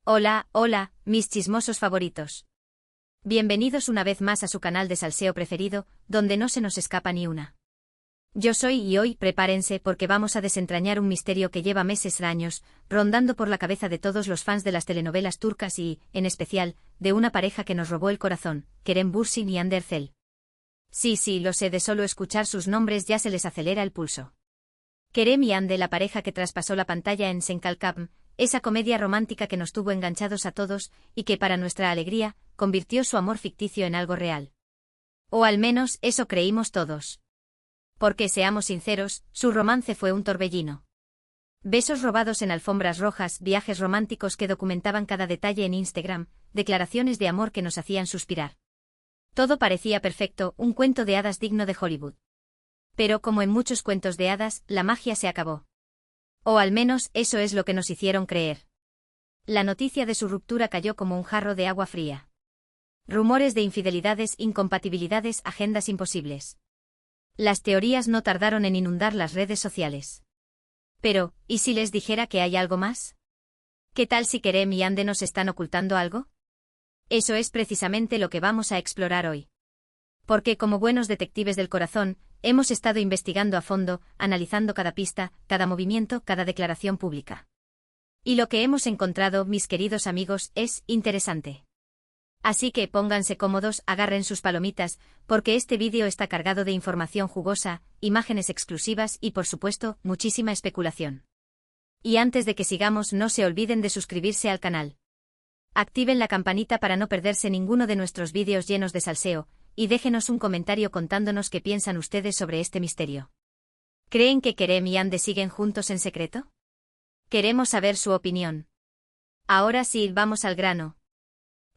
Hola, hola, mis chismosos favoritos. Bienvenidos una vez más a su canal de salseo preferido, donde no se nos escapa ni una. Yo soy y hoy prepárense porque vamos a desentrañar un misterio que lleva meses, años, rondando por la cabeza de todos los fans de las telenovelas turcas y, en especial, de una pareja que nos robó el corazón, Kerem Bürsin y Hande Erçel. Sí, lo sé, de solo escuchar sus nombres ya se les acelera el pulso. Kerem y Hande, la pareja que traspasó la pantalla en Sen Kalkam, esa comedia romántica que nos tuvo enganchados a todos y que, para nuestra alegría, convirtió su amor ficticio en algo real. O al menos eso creímos todos. Porque, seamos sinceros, su romance fue un torbellino. Besos robados en alfombras rojas, viajes románticos que documentaban cada detalle en Instagram, declaraciones de amor que nos hacían suspirar. Todo parecía perfecto, un cuento de hadas digno de Hollywood. Pero, como en muchos cuentos de hadas, la magia se acabó. O al menos eso es lo que nos hicieron creer. La noticia de su ruptura cayó como un jarro de agua fría. Rumores de infidelidades, incompatibilidades, agendas imposibles. Las teorías no tardaron en inundar las redes sociales. Pero, ¿y si les dijera que hay algo más? ¿Qué tal si Kerem y Hande nos están ocultando algo? Eso es precisamente lo que vamos a explorar hoy. Porque, como buenos detectives del corazón, hemos estado investigando a fondo, analizando cada pista, cada movimiento, cada declaración pública. Y lo que hemos encontrado, mis queridos amigos, es interesante. Así que pónganse cómodos, agarren sus palomitas, porque este vídeo está cargado de información jugosa, imágenes exclusivas y, por supuesto, muchísima especulación. Y antes de que sigamos, no se olviden de suscribirse al canal. Activen la campanita para no perderse ninguno de nuestros vídeos llenos de salseo, y déjenos un comentario contándonos qué piensan ustedes sobre este misterio. ¿Creen que Kerem y Hande siguen juntos en secreto? Queremos saber su opinión. Ahora sí, vamos al grano.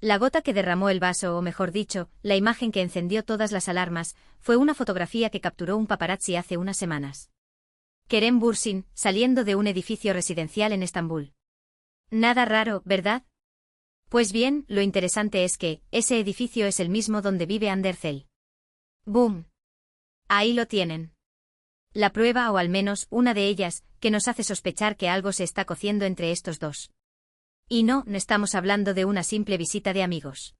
La gota que derramó el vaso, o mejor dicho, la imagen que encendió todas las alarmas, fue una fotografía que capturó un paparazzi hace unas semanas. Kerem Bürsin, saliendo de un edificio residencial en Estambul. Nada raro, ¿verdad? Pues bien, lo interesante es que, ese edificio es el mismo donde vive Hande Erçel. ¡Boom! Ahí lo tienen. La prueba, o al menos una de ellas, que nos hace sospechar que algo se está cociendo entre estos dos. Y no estamos hablando de una simple visita de amigos.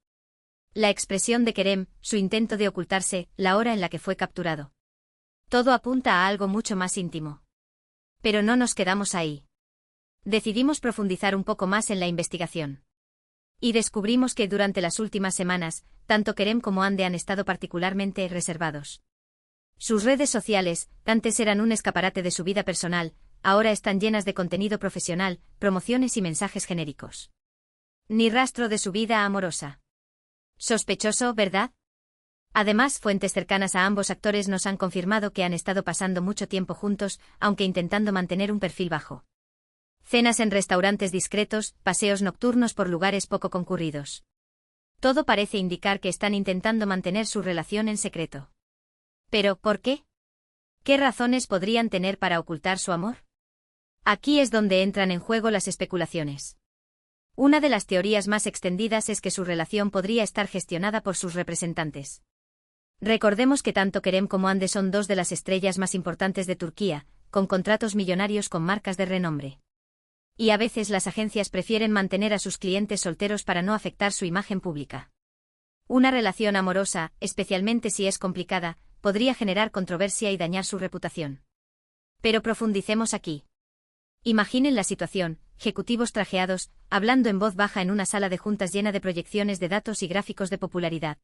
La expresión de Kerem, su intento de ocultarse, la hora en la que fue capturado. Todo apunta a algo mucho más íntimo. Pero no nos quedamos ahí. Decidimos profundizar un poco más en la investigación. Y descubrimos que durante las últimas semanas, tanto Kerem como Hande han estado particularmente reservados. Sus redes sociales, que antes eran un escaparate de su vida personal, ahora están llenas de contenido profesional, promociones y mensajes genéricos. Ni rastro de su vida amorosa. Sospechoso, ¿verdad? Además, fuentes cercanas a ambos actores nos han confirmado que han estado pasando mucho tiempo juntos, aunque intentando mantener un perfil bajo. Cenas en restaurantes discretos, paseos nocturnos por lugares poco concurridos. Todo parece indicar que están intentando mantener su relación en secreto. ¿Pero por qué? ¿Qué razones podrían tener para ocultar su amor? Aquí es donde entran en juego las especulaciones. Una de las teorías más extendidas es que su relación podría estar gestionada por sus representantes. Recordemos que tanto Kerem como Hande son dos de las estrellas más importantes de Turquía, con contratos millonarios con marcas de renombre. Y a veces las agencias prefieren mantener a sus clientes solteros para no afectar su imagen pública. Una relación amorosa, especialmente si es complicada, podría generar controversia y dañar su reputación. Pero profundicemos aquí. Imaginen la situación, ejecutivos trajeados, hablando en voz baja en una sala de juntas llena de proyecciones de datos y gráficos de popularidad.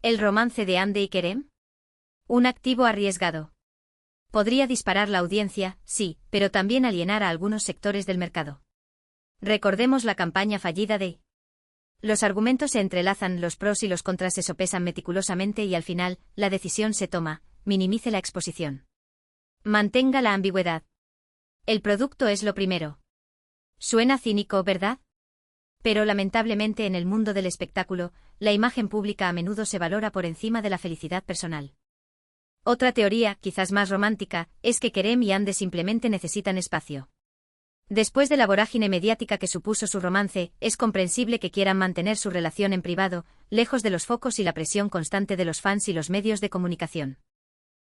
¿El romance de Hande y Kerem? Un activo arriesgado. Podría disparar la audiencia, sí, pero también alienar a algunos sectores del mercado. Recordemos la campaña fallida de... Los argumentos se entrelazan, los pros y los contras se sopesan meticulosamente y al final, la decisión se toma, minimice la exposición. Mantenga la ambigüedad. El producto es lo primero. Suena cínico, ¿verdad? Pero lamentablemente en el mundo del espectáculo, la imagen pública a menudo se valora por encima de la felicidad personal. Otra teoría, quizás más romántica, es que Kerem y Hande simplemente necesitan espacio. Después de la vorágine mediática que supuso su romance, es comprensible que quieran mantener su relación en privado, lejos de los focos y la presión constante de los fans y los medios de comunicación.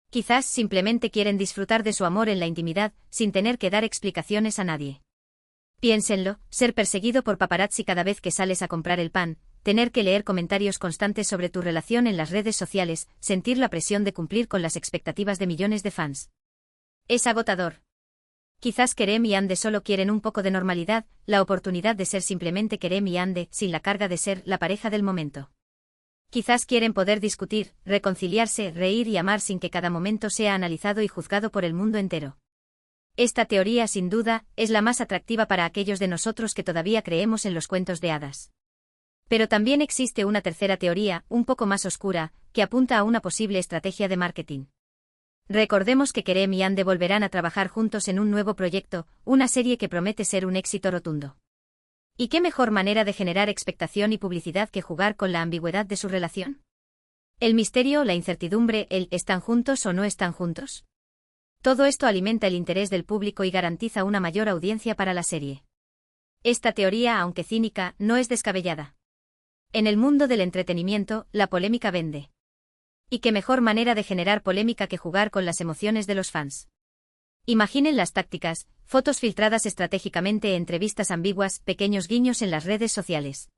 Quizás simplemente quieren disfrutar de su amor en la intimidad, sin tener que dar explicaciones a nadie. Piénsenlo, ser perseguido por paparazzi cada vez que sales a comprar el pan, tener que leer comentarios constantes sobre tu relación en las redes sociales, sentir la presión de cumplir con las expectativas de millones de fans. Es agotador. Quizás Kerem y Ande solo quieren un poco de normalidad, la oportunidad de ser simplemente Kerem y Ande, sin la carga de ser la pareja del momento. Quizás quieren poder discutir, reconciliarse, reír y amar sin que cada momento sea analizado y juzgado por el mundo entero. Esta teoría, sin duda, es la más atractiva para aquellos de nosotros que todavía creemos en los cuentos de hadas. Pero también existe una tercera teoría, un poco más oscura, que apunta a una posible estrategia de marketing. Recordemos que Kerem y Ande volverán a trabajar juntos en un nuevo proyecto, una serie que promete ser un éxito rotundo. ¿Y qué mejor manera de generar expectación y publicidad que jugar con la ambigüedad de su relación? El misterio, la incertidumbre, el ¿están juntos o no están juntos? Todo esto alimenta el interés del público y garantiza una mayor audiencia para la serie. Esta teoría, aunque cínica, no es descabellada. En el mundo del entretenimiento, la polémica vende. ¿Y qué mejor manera de generar polémica que jugar con las emociones de los fans? Imaginen las tácticas, fotos filtradas estratégicamente, entrevistas ambiguas, pequeños guiños en las redes sociales.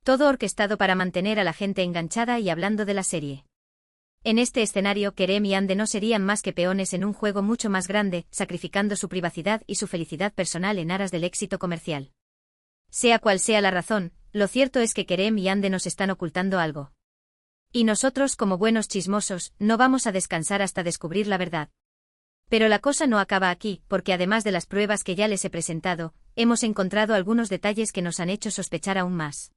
Todo orquestado para mantener a la gente enganchada y hablando de la serie. En este escenario, Kerem y Ande no serían más que peones en un juego mucho más grande, sacrificando su privacidad y su felicidad personal en aras del éxito comercial. Sea cual sea la razón, lo cierto es que Kerem y Ande nos están ocultando algo. Y nosotros, como buenos chismosos, no vamos a descansar hasta descubrir la verdad. Pero la cosa no acaba aquí, porque además de las pruebas que ya les he presentado, hemos encontrado algunos detalles que nos han hecho sospechar aún más.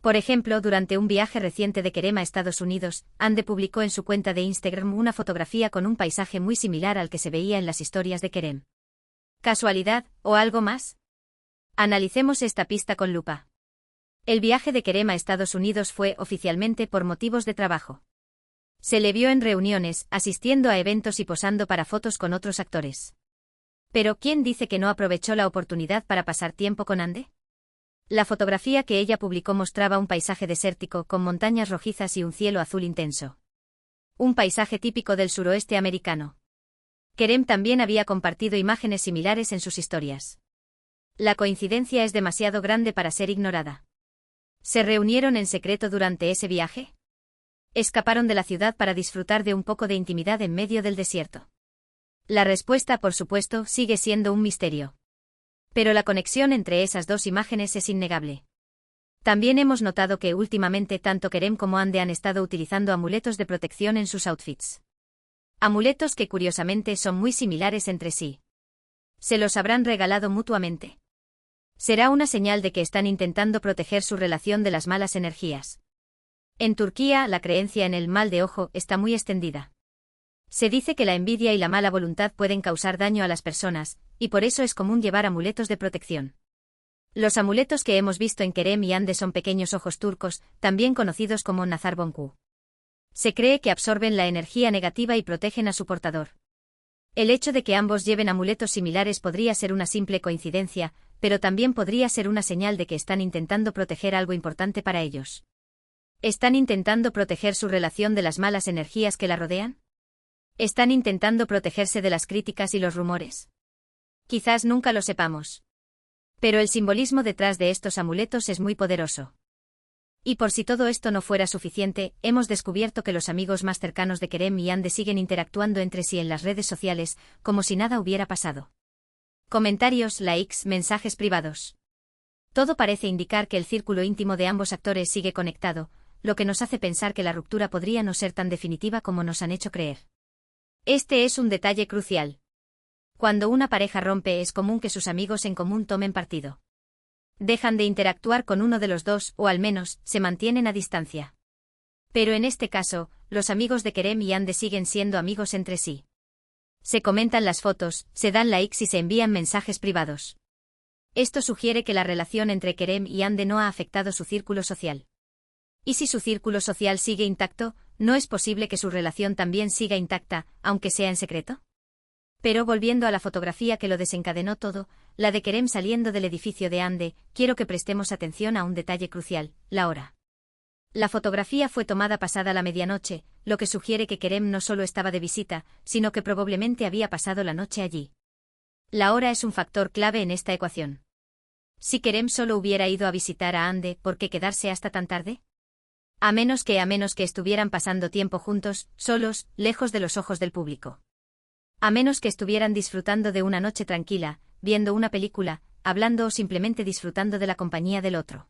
Por ejemplo, durante un viaje reciente de Kerem a Estados Unidos, Ande publicó en su cuenta de Instagram una fotografía con un paisaje muy similar al que se veía en las historias de Kerem. ¿Casualidad, o algo más? Analicemos esta pista con lupa. El viaje de Kerem a Estados Unidos fue oficialmente por motivos de trabajo. Se le vio en reuniones, asistiendo a eventos y posando para fotos con otros actores. Pero ¿quién dice que no aprovechó la oportunidad para pasar tiempo con Ande? La fotografía que ella publicó mostraba un paisaje desértico con montañas rojizas y un cielo azul intenso. Un paisaje típico del suroeste americano. Kerem también había compartido imágenes similares en sus historias. La coincidencia es demasiado grande para ser ignorada. ¿Se reunieron en secreto durante ese viaje? ¿Escaparon de la ciudad para disfrutar de un poco de intimidad en medio del desierto? La respuesta, por supuesto, sigue siendo un misterio. Pero la conexión entre esas dos imágenes es innegable. También hemos notado que últimamente tanto Kerem como Ande han estado utilizando amuletos de protección en sus outfits. Amuletos que curiosamente son muy similares entre sí. ¿Se los habrán regalado mutuamente? ¿Será una señal de que están intentando proteger su relación de las malas energías? En Turquía, la creencia en el mal de ojo está muy extendida. Se dice que la envidia y la mala voluntad pueden causar daño a las personas, y por eso es común llevar amuletos de protección. Los amuletos que hemos visto en Kerem y Ande son pequeños ojos turcos, también conocidos como nazar bonku. Se cree que absorben la energía negativa y protegen a su portador. El hecho de que ambos lleven amuletos similares podría ser una simple coincidencia, pero también podría ser una señal de que están intentando proteger algo importante para ellos. ¿Están intentando proteger su relación de las malas energías que la rodean? ¿Están intentando protegerse de las críticas y los rumores? Quizás nunca lo sepamos. Pero el simbolismo detrás de estos amuletos es muy poderoso. Y por si todo esto no fuera suficiente, hemos descubierto que los amigos más cercanos de Kerem y Ande siguen interactuando entre sí en las redes sociales, como si nada hubiera pasado. Comentarios, likes, mensajes privados. Todo parece indicar que el círculo íntimo de ambos actores sigue conectado, lo que nos hace pensar que la ruptura podría no ser tan definitiva como nos han hecho creer. Este es un detalle crucial. Cuando una pareja rompe, es común que sus amigos en común tomen partido. Dejan de interactuar con uno de los dos, o al menos, se mantienen a distancia. Pero en este caso, los amigos de Kerem y Ande siguen siendo amigos entre sí. Se comentan las fotos, se dan likes y se envían mensajes privados. Esto sugiere que la relación entre Kerem y Ande no ha afectado su círculo social. Y si su círculo social sigue intacto, ¿no es posible que su relación también siga intacta, aunque sea en secreto? Pero volviendo a la fotografía que lo desencadenó todo, la de Kerem saliendo del edificio de Ande, quiero que prestemos atención a un detalle crucial, la hora. La fotografía fue tomada pasada la medianoche, lo que sugiere que Kerem no solo estaba de visita, sino que probablemente había pasado la noche allí. La hora es un factor clave en esta ecuación. Si Kerem solo hubiera ido a visitar a Ande, ¿por qué quedarse hasta tan tarde? A menos que estuvieran pasando tiempo juntos, solos, lejos de los ojos del público. A menos que estuvieran disfrutando de una noche tranquila, viendo una película, hablando o simplemente disfrutando de la compañía del otro.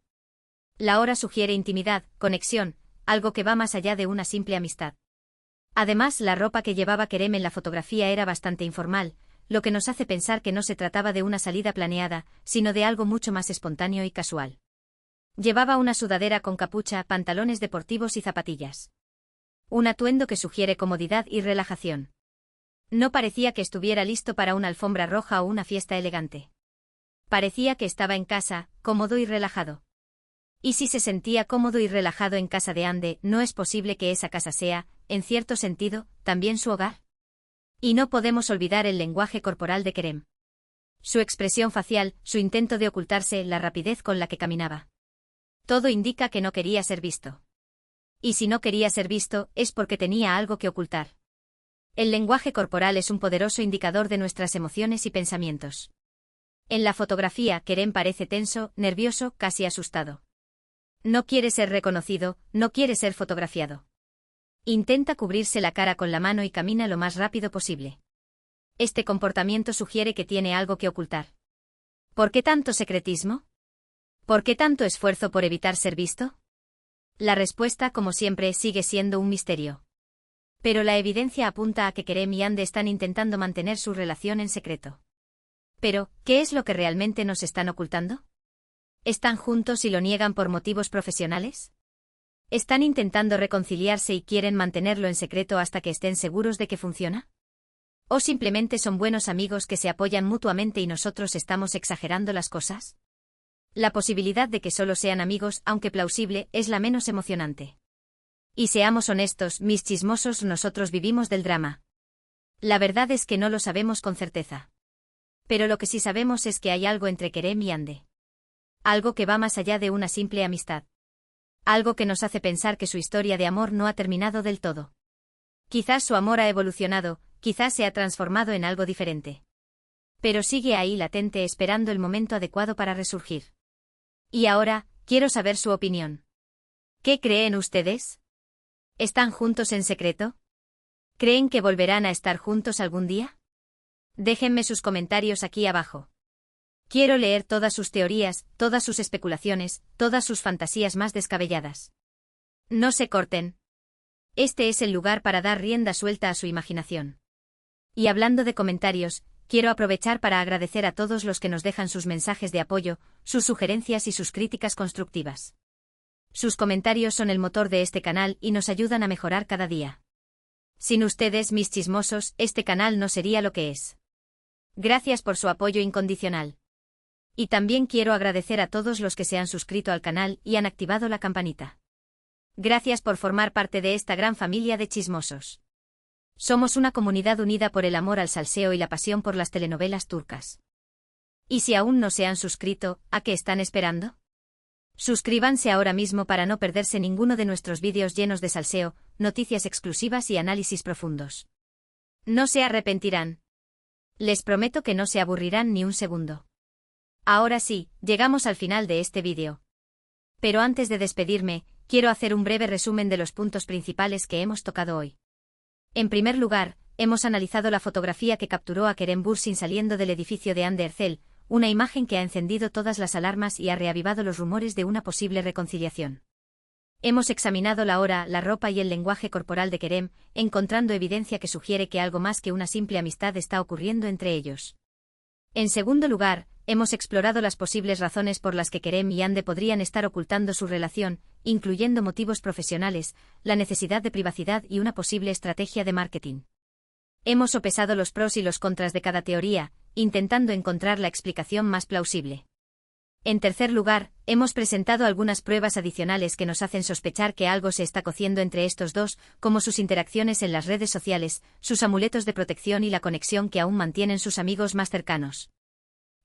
La hora sugiere intimidad, conexión, algo que va más allá de una simple amistad. Además, la ropa que llevaba Kerem en la fotografía era bastante informal, lo que nos hace pensar que no se trataba de una salida planeada, sino de algo mucho más espontáneo y casual. Llevaba una sudadera con capucha, pantalones deportivos y zapatillas. Un atuendo que sugiere comodidad y relajación. No parecía que estuviera listo para una alfombra roja o una fiesta elegante. Parecía que estaba en casa, cómodo y relajado. Y si se sentía cómodo y relajado en casa de Ande, ¿no es posible que esa casa sea, en cierto sentido, también su hogar? Y no podemos olvidar el lenguaje corporal de Kerem. Su expresión facial, su intento de ocultarse, la rapidez con la que caminaba. Todo indica que no quería ser visto. Y si no quería ser visto, es porque tenía algo que ocultar. El lenguaje corporal es un poderoso indicador de nuestras emociones y pensamientos. En la fotografía, Kerem parece tenso, nervioso, casi asustado. No quiere ser reconocido, no quiere ser fotografiado. Intenta cubrirse la cara con la mano y camina lo más rápido posible. Este comportamiento sugiere que tiene algo que ocultar. ¿Por qué tanto secretismo? ¿Por qué tanto esfuerzo por evitar ser visto? La respuesta, como siempre, sigue siendo un misterio. Pero la evidencia apunta a que Kerem y Ande están intentando mantener su relación en secreto. Pero, ¿qué es lo que realmente nos están ocultando? ¿Están juntos y lo niegan por motivos profesionales? ¿Están intentando reconciliarse y quieren mantenerlo en secreto hasta que estén seguros de que funciona? ¿O simplemente son buenos amigos que se apoyan mutuamente y nosotros estamos exagerando las cosas? La posibilidad de que solo sean amigos, aunque plausible, es la menos emocionante. Y seamos honestos, mis chismosos, nosotros vivimos del drama. La verdad es que no lo sabemos con certeza. Pero lo que sí sabemos es que hay algo entre Kerem y Ande. Algo que va más allá de una simple amistad. Algo que nos hace pensar que su historia de amor no ha terminado del todo. Quizás su amor ha evolucionado, quizás se ha transformado en algo diferente. Pero sigue ahí latente esperando el momento adecuado para resurgir. Y ahora, quiero saber su opinión. ¿Qué creen ustedes? ¿Están juntos en secreto? ¿Creen que volverán a estar juntos algún día? Déjenme sus comentarios aquí abajo. Quiero leer todas sus teorías, todas sus especulaciones, todas sus fantasías más descabelladas. No se corten. Este es el lugar para dar rienda suelta a su imaginación. Y hablando de comentarios, quiero aprovechar para agradecer a todos los que nos dejan sus mensajes de apoyo, sus sugerencias y sus críticas constructivas. Sus comentarios son el motor de este canal y nos ayudan a mejorar cada día. Sin ustedes, mis chismosos, este canal no sería lo que es. Gracias por su apoyo incondicional. Y también quiero agradecer a todos los que se han suscrito al canal y han activado la campanita. Gracias por formar parte de esta gran familia de chismosos. Somos una comunidad unida por el amor al salseo y la pasión por las telenovelas turcas. Y si aún no se han suscrito, ¿a qué están esperando? Suscríbanse ahora mismo para no perderse ninguno de nuestros vídeos llenos de salseo, noticias exclusivas y análisis profundos. No se arrepentirán. Les prometo que no se aburrirán ni un segundo. Ahora sí, llegamos al final de este vídeo. Pero antes de despedirme, quiero hacer un breve resumen de los puntos principales que hemos tocado hoy. En primer lugar, hemos analizado la fotografía que capturó a Kerem Bürsin saliendo del edificio de Hande Erçel, una imagen que ha encendido todas las alarmas y ha reavivado los rumores de una posible reconciliación. Hemos examinado la hora, la ropa y el lenguaje corporal de Kerem, encontrando evidencia que sugiere que algo más que una simple amistad está ocurriendo entre ellos. En segundo lugar, hemos explorado las posibles razones por las que Kerem y Ande podrían estar ocultando su relación, incluyendo motivos profesionales, la necesidad de privacidad y una posible estrategia de marketing. Hemos sopesado los pros y los contras de cada teoría, intentando encontrar la explicación más plausible. En tercer lugar, hemos presentado algunas pruebas adicionales que nos hacen sospechar que algo se está cociendo entre estos dos, como sus interacciones en las redes sociales, sus amuletos de protección y la conexión que aún mantienen sus amigos más cercanos.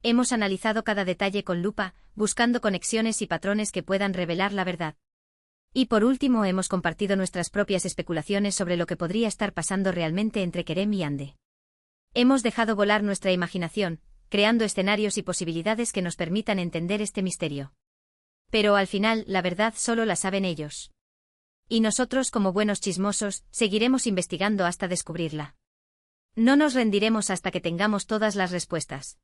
Hemos analizado cada detalle con lupa, buscando conexiones y patrones que puedan revelar la verdad. Y por último hemos compartido nuestras propias especulaciones sobre lo que podría estar pasando realmente entre Kerem y Ande. Hemos dejado volar nuestra imaginación, creando escenarios y posibilidades que nos permitan entender este misterio. Pero al final, la verdad solo la saben ellos. Y nosotros, como buenos chismosos, seguiremos investigando hasta descubrirla. No nos rendiremos hasta que tengamos todas las respuestas.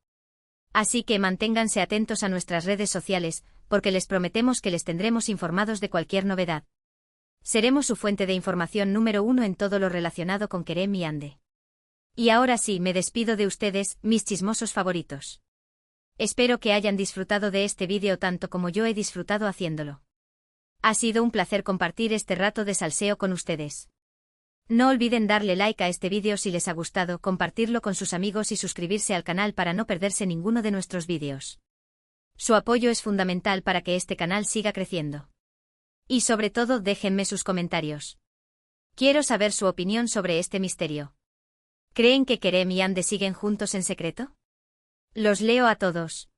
Así que manténganse atentos a nuestras redes sociales, porque les prometemos que les tendremos informados de cualquier novedad. Seremos su fuente de información número 1 en todo lo relacionado con Kerem y Ande. Y ahora sí, me despido de ustedes, mis chismosos favoritos. Espero que hayan disfrutado de este vídeo tanto como yo he disfrutado haciéndolo. Ha sido un placer compartir este rato de salseo con ustedes. No olviden darle like a este vídeo si les ha gustado, compartirlo con sus amigos y suscribirse al canal para no perderse ninguno de nuestros vídeos. Su apoyo es fundamental para que este canal siga creciendo. Y sobre todo, déjenme sus comentarios. Quiero saber su opinión sobre este misterio. ¿Creen que Kerem y Ande siguen juntos en secreto? Los leo a todos.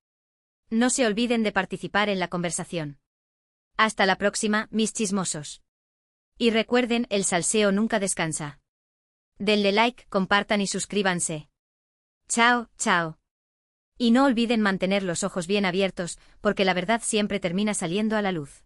No se olviden de participar en la conversación. Hasta la próxima, mis chismosos. Y recuerden, el salseo nunca descansa. Denle like, compartan y suscríbanse. Chao, chao. Y no olviden mantener los ojos bien abiertos, porque la verdad siempre termina saliendo a la luz.